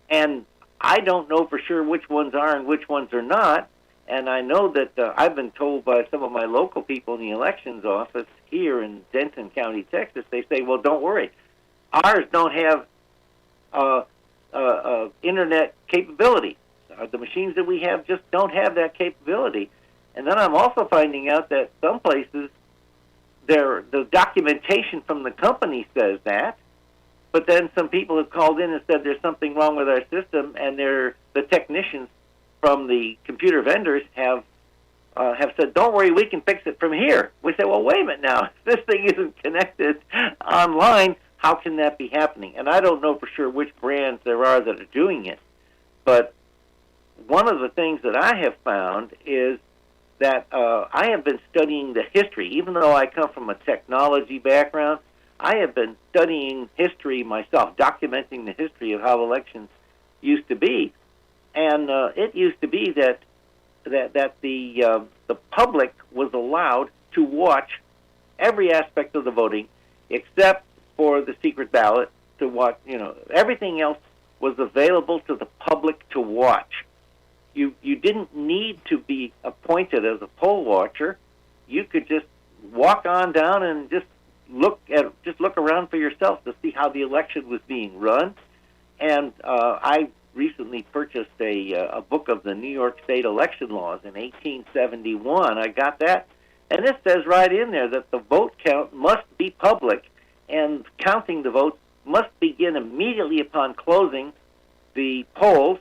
And I don't know for sure which ones are and which ones are not. And I know that I've been told by some of my local people in the elections office here in Denton County, Texas, they say, well, don't worry. Ours don't have internet capability. The machines that we have just don't have that capability. And then I'm also finding out that some places, the documentation from the company says that, but then some people have called in and said there's something wrong with our system, and the technicians from the computer vendors have said, don't worry, we can fix it from here. We say, well, wait a minute now. If this thing isn't connected online, how can that be happening? And I don't know for sure which brands there are that are doing it. But one of the things that I have found is that I have been studying the history. Even though I come from a technology background, I have been studying history myself, documenting the history of how elections used to be. And it used to be that the public was allowed to watch every aspect of the voting, except for the secret ballot. To watch, everything else was available to the public to watch. You didn't need to be appointed as a poll watcher. you could just walk on down and just look around for yourself to see how the election was being run. And I recently purchased a book of the New York State election laws in 1871. I got that, and it says right in there that the vote count must be public, and counting the votes must begin immediately upon closing the polls,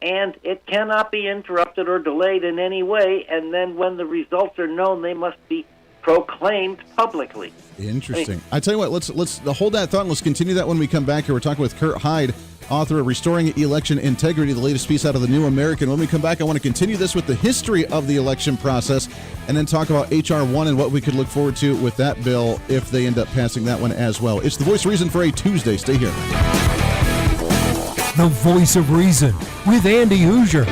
and it cannot be interrupted or delayed in any way, and then when the results are known, they must be proclaimed publicly. Interesting. I tell you what, let's hold that thought and let's continue that when we come back here. We're talking with Kurt Hyde, author of Restoring Election Integrity, the latest piece out of the New American. When we come back, I want to continue this with the history of the election process and then talk about HR1 and what we could look forward to with that bill if they end up passing that one as well. It's the Voice of Reason for a Tuesday. Stay here. The Voice of Reason with Andy Hooser.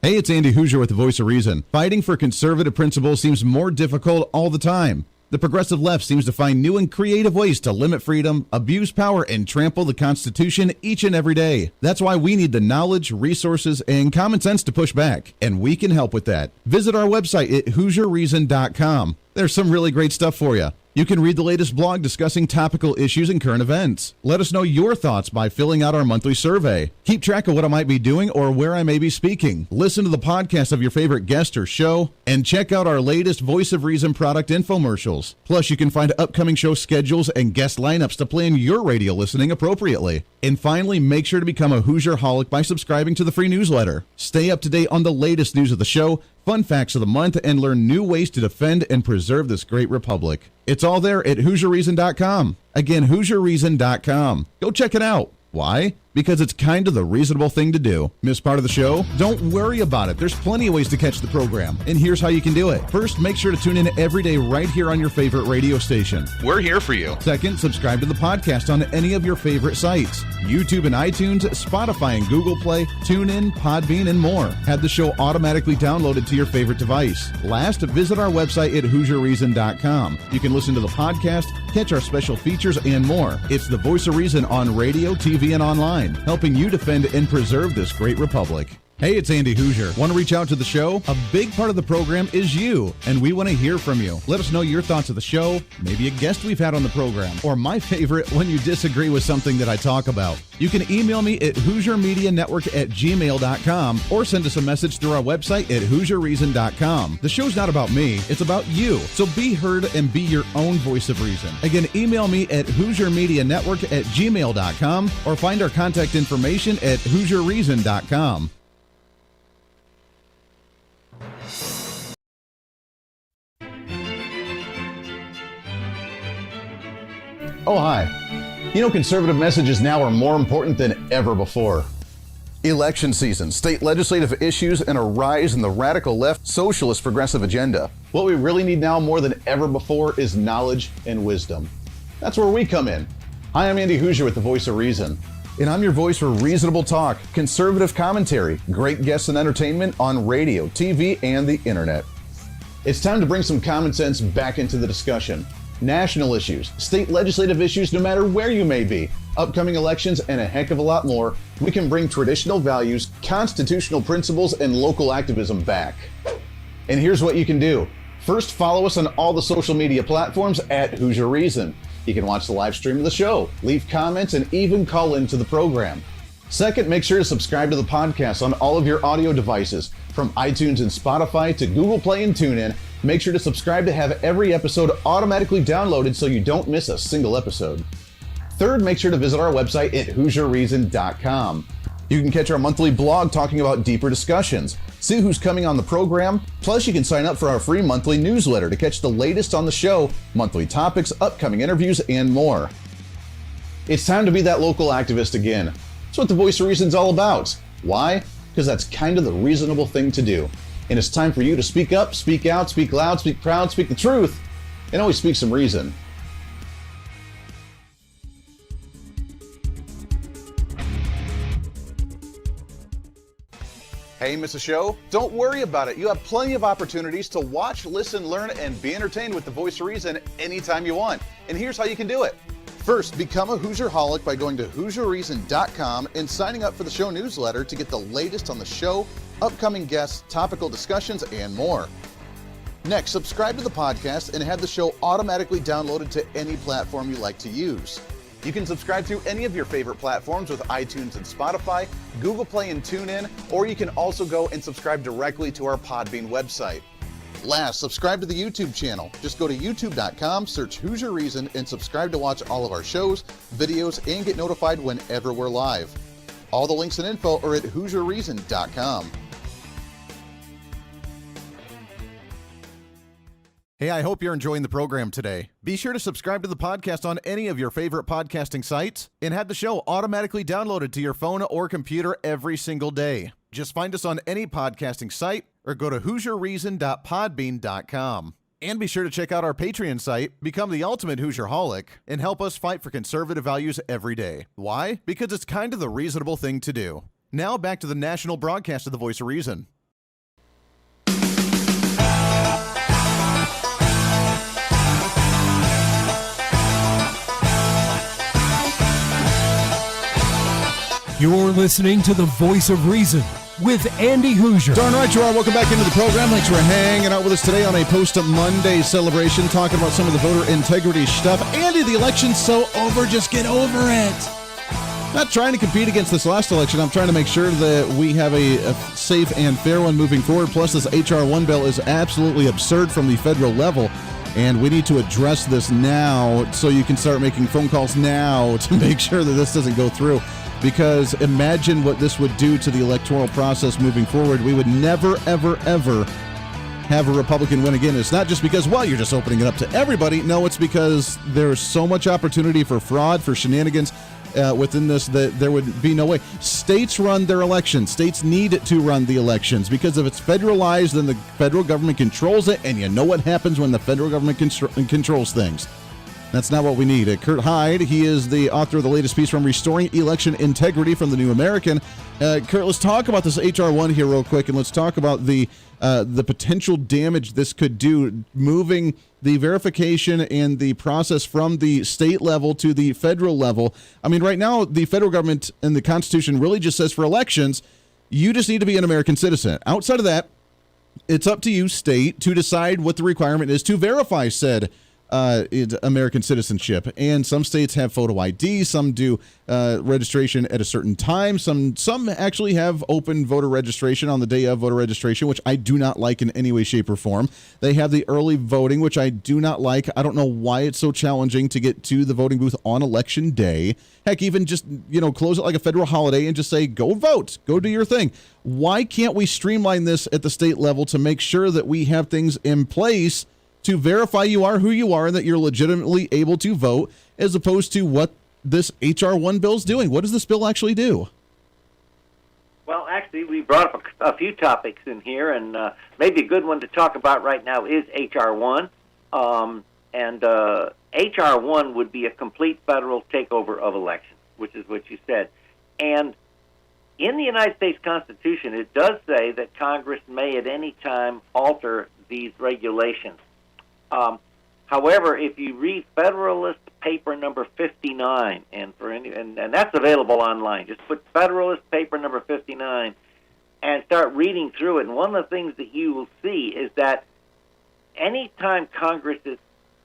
Hey, it's Andy Hooser with the Voice of Reason. Fighting for conservative principles seems more difficult all the time. The progressive left seems to find new and creative ways to limit freedom, abuse power, and trample the Constitution each and every day. That's why we need the knowledge, resources, and common sense to push back, and we can help with that. Visit our website at HooserReason.com. There's some really great stuff for you. You can read the latest blog discussing topical issues and current events. Let us know your thoughts by filling out our monthly survey. Keep track of what I might be doing or where I may be speaking. Listen to the podcast of your favorite guest or show, and check out our latest Voice of Reason product infomercials. Plus, you can find upcoming show schedules and guest lineups to plan your radio listening appropriately. And finally, make sure to become a Hoosier-holic by subscribing to the free newsletter. Stay up to date on the latest news of the show, fun facts of the month, and learn new ways to defend and preserve this great republic. It's all there at HooserReason.com. Again, HooserReason.com. Go check it out. Why? Because it's kind of the reasonable thing to do. Miss part of the show? Don't worry about it. There's plenty of ways to catch the program, and here's how you can do it. First, make sure to tune in every day right here on your favorite radio station. We're here for you. Second, subscribe to the podcast on any of your favorite sites. YouTube and iTunes, Spotify and Google Play, TuneIn, Podbean, and more. Have the show automatically downloaded to your favorite device. Last, visit our website at HooserReason.com. You can listen to the podcast, catch our special features, and more. It's the Voice of Reason on radio, TV, and online, helping you defend and preserve this great republic. Hey, it's Andy Hooser. Want to reach out to the show? A big part of the program is you, and we want to hear from you. Let us know your thoughts of the show, maybe a guest we've had on the program, or my favorite, when you disagree with something that I talk about. You can email me at HooserMediaNetwork@gmail.com or send us a message through our website at HooserReason.com. The show's not about me, it's about you. So be heard and be your own voice of reason. Again, email me at HooserMediaNetwork@gmail.com or find our contact information at HooserReason.com. Oh, hi. You know, conservative messages now are more important than ever before. Election season, state legislative issues, and a rise in the radical left socialist progressive agenda. What we really need now more than ever before is knowledge and wisdom. That's where we come in. Hi, I'm Andy Hooser with the Voice of Reason, and I'm your voice for reasonable talk, conservative commentary, great guests and entertainment on radio, TV, and the internet. It's time to bring some common sense back into the discussion. National issues, state legislative issues, no matter where you may be, upcoming elections, and a heck of a lot more, we can bring traditional values, constitutional principles, and local activism back. And here's what you can do. First, follow us on all the social media platforms at Hoosier Reason. You can watch the live stream of the show, leave comments, and even call into the program. Second, make sure to subscribe to the podcast on all of your audio devices, from iTunes and Spotify to Google Play and TuneIn. Make sure to subscribe to have every episode automatically downloaded so you don't miss a single episode. Third, make sure to visit our website at HooserReason.com. You can catch our monthly blog talking about deeper discussions, see who's coming on the program, plus you can sign up for our free monthly newsletter to catch the latest on the show, monthly topics, upcoming interviews, and more. It's time to be that local activist again. That's what the Voice of Reason's all about. Why? Because that's kind of the reasonable thing to do. And it's time for you to speak up, speak out, speak loud, speak proud, speak the truth, and always speak some reason. Hey, miss a show? Don't worry about it. You have plenty of opportunities to watch, listen, learn, and be entertained with the Voice of Reason anytime you want. And here's how you can do it. First, become a Hoosier-holic by going to HooserReason.com and signing up for the show newsletter to get the latest on the show, upcoming guests, topical discussions, and more. Next, subscribe to the podcast and have the show automatically downloaded to any platform you like to use. You can subscribe through any of your favorite platforms with iTunes and Spotify, Google Play and TuneIn, or you can also go and subscribe directly to our Podbean website. Last, subscribe to the YouTube channel. Just go to youtube.com, search Hooser Reason, and subscribe to watch all of our shows, videos, and get notified whenever we're live. All the links and info are at HooserReason.com. Hey, I hope you're enjoying the program today. Be sure to subscribe to the podcast on any of your favorite podcasting sites and have the show automatically downloaded to your phone or computer every single day. Just find us on any podcasting site or go to HooserReason.podbean.com. And be sure to check out our Patreon site, become the ultimate Hoosierholic, and help us fight for conservative values every day. Why? Because it's kind of the reasonable thing to do. Now back to the national broadcast of the Voice of Reason. You're listening to the Voice of Reason with Andy Hooser. Darn right you are. Welcome back into the program. Thanks for hanging out with us today on a post-Monday celebration, talking about some of the voter integrity stuff. Andy, the election's so over. Just get over it. Not trying to compete against this last election. I'm trying to make sure that we have a safe and fair one moving forward. Plus, this HR1 bill is absolutely absurd from the federal level. And we need to address this now so you can start making phone calls now to make sure that this doesn't go through. Because imagine what this would do to the electoral process moving forward. We would never, ever, ever have a Republican win again. It's not just because, well, you're just opening it up to everybody. No, it's because there's so much opportunity for fraud, for shenanigans within this that there would be no way. States run their elections. States need to run the elections because if it's federalized, then the federal government controls it, and you know what happens when the federal government controls things. That's not what we need. Kurt Hyde, he is the author of the latest piece from Restoring Election Integrity from the New American. Kurt, let's talk about this HR1 here real quick, and let's talk about the potential damage this could do, moving the verification and the process from the state level to the federal level. I mean, right now, the federal government and the Constitution really just says for elections, you just need to be an American citizen. Outside of that, it's up to you, state, to decide what the requirement is to verify said American citizenship. And some states have photo ID, some do registration at a certain time, some actually have open voter registration on the day of voter registration, which I do not like in any way, shape, or form. They have the early voting, which I do not like. I don't know why it's so challenging to get to the voting booth on election day. Heck, even just, close it like a federal holiday and just say, go vote, go do your thing. Why can't we streamline this at the state level to make sure that we have things in place to verify you are who you are and that you're legitimately able to vote, as opposed to what this HR1 bill is doing? What does this bill actually do? Well, actually, we brought up a few topics in here, and maybe a good one to talk about right now is HR1. And HR1 would be a complete federal takeover of elections, which is what you said. And in the United States Constitution, it does say that Congress may at any time alter these regulations. However, if you read Federalist Paper number 59, and that's available online, just put Federalist Paper number 59 and start reading through it. And one of the things that you will see is that anytime Congress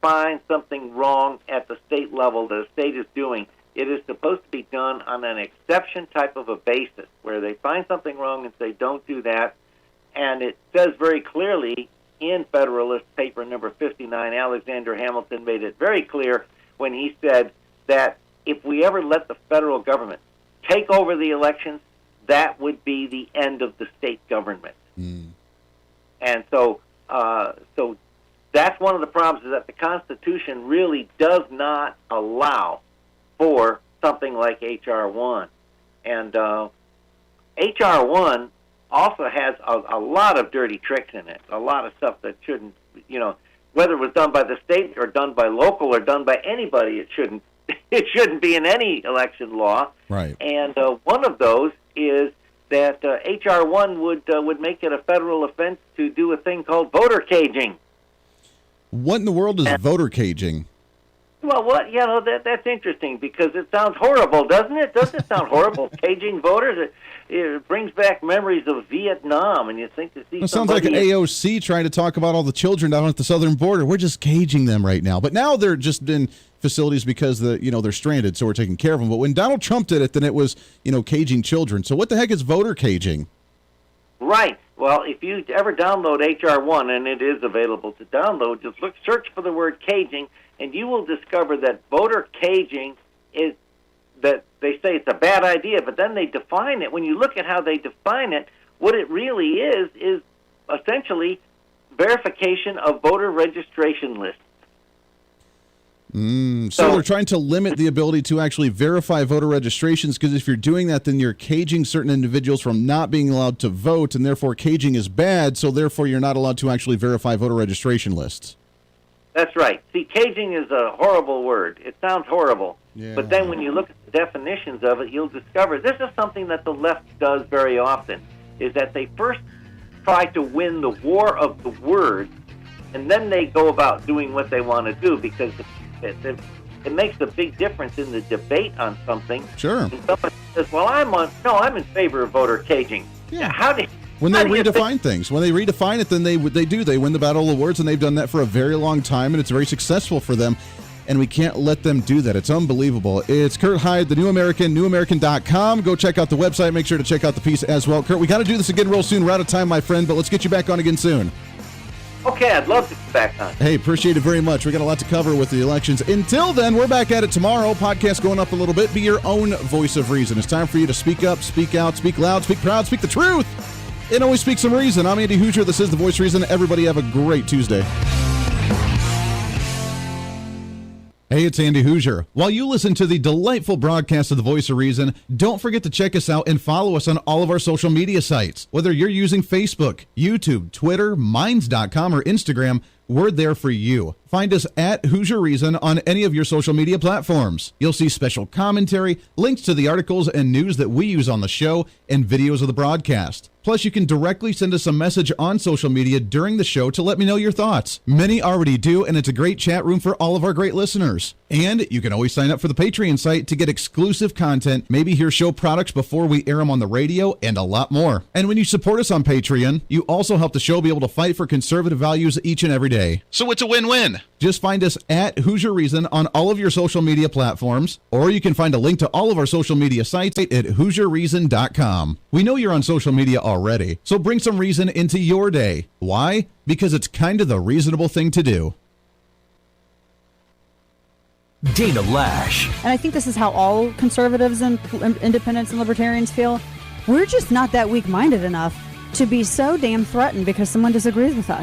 finds something wrong at the state level that a state is doing, it is supposed to be done on an exception type of a basis, where they find something wrong and say, don't do that. And it says very clearly in Federalist Paper number 59, Alexander Hamilton made it very clear when he said that if we ever let the federal government take over the elections, that would be the end of the state government. And so that's one of the problems, is that the Constitution really does not allow for something like HR1. And HR1 also has a lot of dirty tricks in it, a lot of stuff that shouldn't, whether it was done by the state or done by local or done by anybody, it shouldn't be in any election law. Right. And one of those is that HR1 would make it a federal offense to do a thing called voter caging. What in the world is voter caging? Well, that's interesting because it sounds horrible, doesn't it? Doesn't it sound horrible? Caging voters, it brings back memories of Vietnam, and you think to see It sounds like AOC trying to talk about all the children down at the southern border. We're just caging them right now. But now they're just in facilities because they're stranded, so we're taking care of them. But when Donald Trump did it, then it was, caging children. So what the heck is voter caging? Right. Well, if you ever download HR1, and it is available to download, just search for the word caging, and you will discover that voter caging is that they say it's a bad idea, but then they define it. When you look at how they define it, what it really is essentially verification of voter registration lists. So they're trying to limit the ability to actually verify voter registrations, because if you're doing that, then you're caging certain individuals from not being allowed to vote, and therefore caging is bad, so therefore you're not allowed to actually verify voter registration lists. That's right. See, caging is a horrible word. It sounds horrible. Yeah. But then when you look at the definitions of it, you'll discover this is something that the left does very often, is that they first try to win the war of the words, and then they go about doing what they want to do, because it makes a big difference in the debate on something. Sure. And somebody says, well, I'm in favor of voter caging. Yeah. When they redefine things, when they redefine it, then they win the battle of the words, and they've done that for a very long time, and it's very successful for them, and we can't let them do that. It's unbelievable. It's Kurt Hyde, the New American, newamerican.com. Go check out the website. Make sure to check out the piece as well. Kurt, we got to do this again real soon. We're out of time, my friend, but let's get you back on again soon. Okay, I'd love to be back on. Hey, appreciate it very much. We got a lot to cover with the elections. Until then, we're back at it tomorrow. Podcast going up a little bit. Be your own voice of reason. It's time for you to speak up, speak out, speak loud, speak proud, speak the truth, and always speak some reason. I'm Andy Hooser. This is The Voice of Reason. Everybody have a great Tuesday. Hey, it's Andy Hooser. While you listen to the delightful broadcast of The Voice of Reason, don't forget to check us out and follow us on all of our social media sites. Whether you're using Facebook, YouTube, Twitter, Minds.com, or Instagram, we're there for you. Find us at Hoosier Reason on any of your social media platforms. You'll see special commentary, links to the articles and news that we use on the show, and videos of the broadcast. Plus, you can directly send us a message on social media during the show to let me know your thoughts. Many already do, and it's a great chat room for all of our great listeners. And you can always sign up for the Patreon site to get exclusive content, maybe hear show products before we air them on the radio, and a lot more. And when you support us on Patreon, you also help the show be able to fight for conservative values each and every day. So it's a win-win. Just find us at Hoosier Reason on all of your social media platforms, or you can find a link to all of our social media sites at HoosierReason.com. We know you're on social media already, so bring some reason into your day. Why? Because it's kind of the reasonable thing to do. Dana Lash. And I think this is how all conservatives and independents and libertarians feel. We're just not that weak-minded enough to be so damn threatened because someone disagrees with us.